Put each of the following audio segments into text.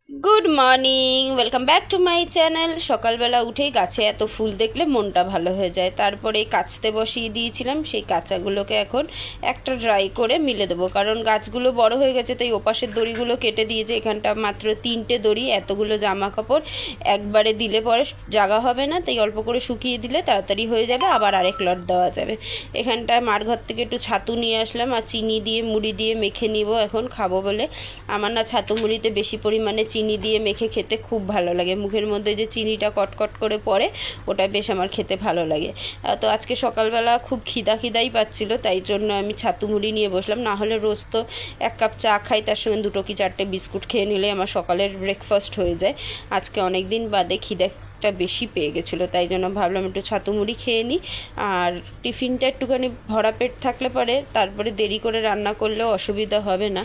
Good morning, welcome back to my channel. সকালবেলা উঠেই গাছে এত ফুল দেখলে মনটা ভালো হয়ে যায়। তারপরে কাচতে বসিয়ে দিয়েছিলাম, সেই কাঁচাগুলোকে এখন একটা ড্রাই করে মিলে দেবো, কারণ গাছগুলো বড় হয়ে গেছে, তাই ওপাশের দড়িগুলো কেটে দিয়েছে। এখানটা মাত্র 3টে দড়ি, এতগুলো জামা কাপড় একবারে দিলে পরে জায়গা হবে না, তাই অল্প করে শুকিয়ে দিলে তাড়াতাড়ি হয়ে যাবে, আবার আরেক লট দেওয়া যাবে। এখানটায় মার ঘর থেকে একটু ছাতু নিয়ে আসলাম, আর চিনি দিয়ে মুড়ি দিয়ে মেখে নিব এখন খাবো বলে। আমার না ছাতু মুড়িতে বেশি পরিমাণে চিনি দিয়ে মেখে খেতে খুব ভালো লাগে, মুখের মধ্যে যে চিনিটা কটকট করে পড়ে ওটা বেশ আমার খেতে ভালো লাগে। তো আজকে সকালবেলা খুব খিদাই পাচ্ছিল, তাই জন্য আমি ছাতু মুড়ি নিয়ে বসলাম। না হলে রোজ তো 1 কাপ চা খাই, তার সঙ্গে 2 কি 4টে বিস্কুট খেয়ে নিলে আমার সকালের ব্রেকফাস্ট হয়ে যায়। আজকে অনেক দিন বাদে খিদাটা বেশি পেয়ে গেছিলো, তাই জন্য ভাবলাম একটু ছাতু মুড়ি খেয়ে নিই। আর টিফিনটা একটুখানি ভরা পেট থাকলে পরে তারপরে দেরি করে রান্না করলেও অসুবিধা হবে না।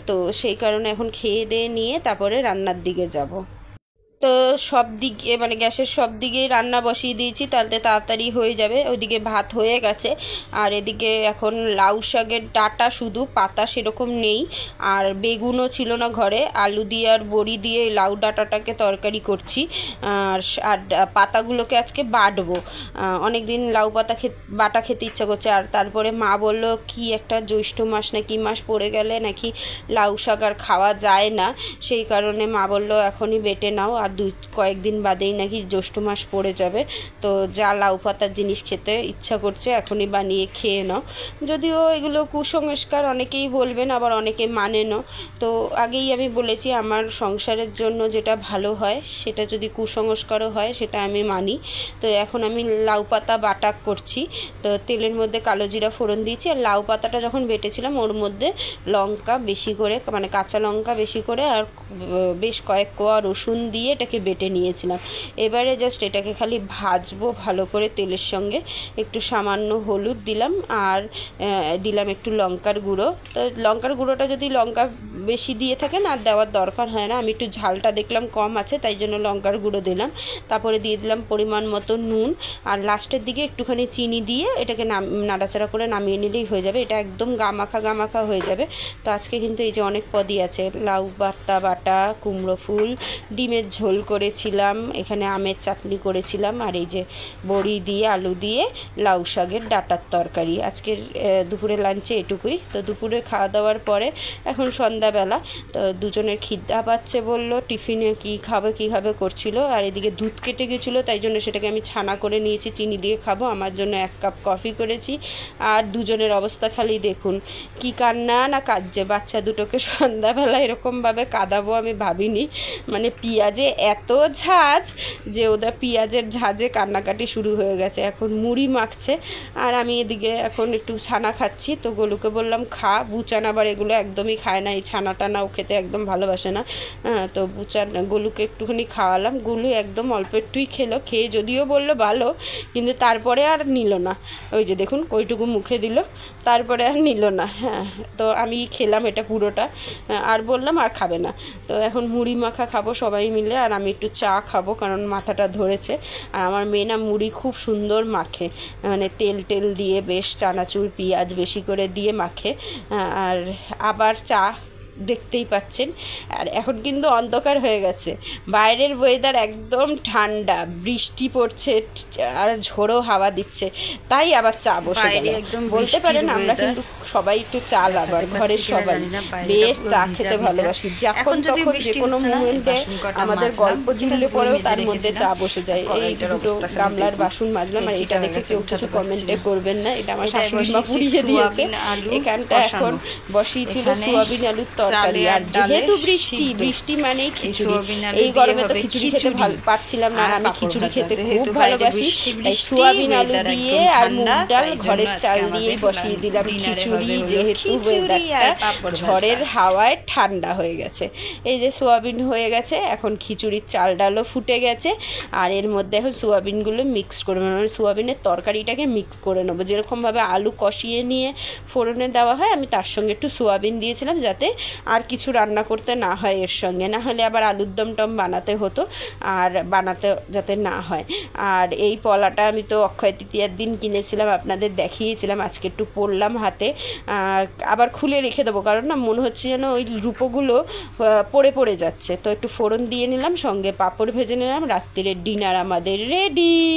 তো সেই কারণে এখন খেয়ে দিয়ে নিয়ে তারপরে রান্নার দিকে যাব। তো সব দিকে মানে গ্যাসের সব দিকেই রান্না বসিয়ে দিয়েছি, তাহলে তাড়াতাড়ি হয়ে যাবে। ওইদিকে ভাত হয়ে গেছে, আর এদিকে এখন লাউ শাকের ডাঁটা, শুধু পাতা সেরকম নেই, আর বেগুনও ছিল না ঘরে। আলু দিয়ে আর বড়ি দিয়ে লাউ ডাঁটাটাকে তরকারি করছি, আর পাতাগুলোকে আজকে বাটবো। অনেক দিন লাউ পাতা বাটা খেতে ইচ্ছা করছে। আর তারপরে মা বলল কি একটা জ্যৈষ্ঠ মাস না কি মাস পড়ে গেলে নাকি লাউ শাক আর খাওয়া যায় না, সেই কারণে মা বলল এখনই বেটে নাও, আর কয়েকদিন বাদেই নাকি জ্যৈষ্ঠ মাস পড়ে যাবে। তো যা লাউ পাতার জিনিস খেতে ইচ্ছা করছে এখনই বানিয়ে খেয়ে নাও। যদিও এগুলো কুসংস্কার অনেকেই বলবেন, আবার অনেকে মানেনও। তো আগেই আমি বলেছি আমার সংসারের জন্য যেটা ভালো হয়, সেটা যদি কুসংস্কারও হয় সেটা আমি মানি। তো এখন আমি লাউ পাতা বাটা করছি। তো তেলের মধ্যে কালো জিরা ফোড়ন দিয়েছি, আর লাউ পাতাটা যখন বেটেছিলাম ওর মধ্যে লঙ্কা বেশি করে, মানে কাঁচা লঙ্কা বেশি করে, আর বেশ কয়েক কোয়া রসুন দিয়ে এটাকে বেটে নিয়েছিলাম। এবারে জাস্ট এটাকে খালি ভাজবো ভালো করে তেলের সঙ্গে। একটু সামান্য হলুদ দিলাম, আর দিলাম একটু লঙ্কার গুঁড়ো। তো লঙ্কার গুঁড়োটা যদি লঙ্কা বেশি দিয়ে থাকেন আর দেওয়ার দরকার হয় না, আমি একটু ঝালটা দেখলাম কম আছে তাই জন্য লঙ্কার গুঁড়ো দিলাম। তারপরে দিয়ে দিলাম পরিমাণ মতো নুন, আর লাস্টের দিকে একটুখানি চিনি দিয়ে এটাকে নাড়াচাড়া করে নামিয়ে নিলেই হয়ে যাবে। এটা একদম গামাখা হয়ে যাবে। তো আজকে কিন্তু এই যে অনেক পদই আছে, লাউ পাতা বাটা, কুমড়ো ফুল, ডিমের ঝোল করেছিলাম, এখানে আমের চাটনি করেছিলাম, আর এই যে বড়ি দিয়ে আলু দিয়ে লাউ শাকের ডাঁটার তরকারি। আজকের দুপুরে লাঞ্চে এটুকুই। তো দুপুরে খাওয়া দাওয়ার পরে এখন সন্ধ্যাবেলা, তো দুজনের খিদা পাচ্ছে বললো, টিফিনে কী খাবে করছিল। আর এদিকে দুধ কেটে গেছিলো, তাই জন্য সেটাকে আমি ছানা করে নিয়েছি, চিনি দিয়ে খাবো। আমার জন্য 1 কাপ কফি করেছি। আর দুজনের অবস্থা খালি দেখুন, কি কান্না না কাঁদছে। বাচ্চা দুটোকে সন্ধ্যাবেলা এরকমভাবে কাঁদাবো আমি ভাবিনি। মানে পেঁয়াজে এত ঝাঁজ যে ওদের পেঁয়াজের ঝাঁজে কান্নাকাটি শুরু হয়ে গেছে। এখন মুড়ি মাখছে, আর আমি এদিকে এখন একটু ছানা খাচ্ছি। তো গোলুকে বললাম খা, বুচান আবার এগুলো একদমই খায় না, এই ছানা টানাও খেতে একদম ভালোবাসে না। তো বুচান গোলুকে একটুখানি খাওয়ালাম, গোলু একদম অল্প একটুই খেলো, খেয়ে যদিও বললো ভালো, কিন্তু তারপরে আর নিল না। ওই যে দেখুন ওইটুকু মুখে দিল, তারপরে আর নিল না। তো আমি খেলাম এটা পুরোটা, আর বললাম আর খাবে না। তো এখন মুড়ি মাখা খাবো সবাই মিলে, আর আমি একটু চা খাবো কারণ মাথাটা ধরেছে। আর আমার মেয়ে না মুড়ি খুব সুন্দর মাখে, মানে তেল দিয়ে বেশ চানাচুর পেঁয়াজ বেশি করে দিয়ে মাখে। আর আবার চা দেখতেই পাচ্ছেন। আর এখন কিন্তু অন্ধকার হয়ে গেছে, বাইরের ওয়েদার একদম ঠান্ডা, বৃষ্টি পড়ছে আর ঝোড়ো হাওয়া দিচ্ছে, তাই আবার চা বসে গেল। বলতে পারেন আমরা কিন্তু সবাই একটু চা লাভার, ঘরের সবাই বেশ চা খেতে ভালোবাসি। যখন তখন যে কোনো মুহূর্তে আমাদের গল্প জুড়লে পরেও তার মধ্যে চা বসে যায়। এই দুটো গামলার বাসন মাজলাম, আর এটা দেখে কেউ কিছু কমেন্টে করবেন না, এটা আমার শাশুড়ি মা পুড়িয়ে দিয়েছে। এখানটা এখন বসিয়েছিল সোয়াবিন আলুর তরকারি। আর যেহেতু বৃষ্টি মানেই খিচুড়ি, এই গরমে তো খিচুড়ি খেতে পারছিলাম না, আর আমি খিচুড়ি খেতে খুব ভালোবাসি, তাই সোয়াবিন আলু দিয়ে আর মুগ ডাল ঘরের চাল দিয়ে বসিয়ে দিলাম খিচুড়ি। যেহেতু ওয়েদারটা ঝড়ের হাওয়ায় ঠান্ডা হয়ে গেছে, এই যে সোয়াবিন হয়ে গেছে, এখন খিচুড়ির চাল ডালও ফুটে গেছে। আর এর মধ্যে এখন সোয়াবিনগুলো মিক্স করে নেবো, মানে সোয়াবিনের তরকারিটাকে মিক্স করে নেবো। যেরকমভাবে আলু কষিয়ে নিয়ে ফোড়নে দেওয়া হয়, আমি তার সঙ্গে একটু সোয়াবিন দিয়েছিলাম যাতে আর কিছু রান্না করতে না হয় এর সঙ্গে, না হলে আবার আলুর দম টম বানাতে হতো, আর বানাতে যাতে না হয়। আর এই পলাটা আমি তো অক্ষয় তৃতীয়ার দিন কিনেছিলাম, আপনাদের দেখিয়েছিলাম, আজকে একটু পরলাম হাতে, আবার খুলে রেখে দেবো, কারণ না মনে হচ্ছে যেন ওই রূপোগুলো পড়ে পড়ে যাচ্ছে। তো একটু ফোড়ন দিয়ে নিলাম, সঙ্গে পাঁপড় ভেজে নিলাম, রাত্রিরের ডিনার আমাদের রেডি।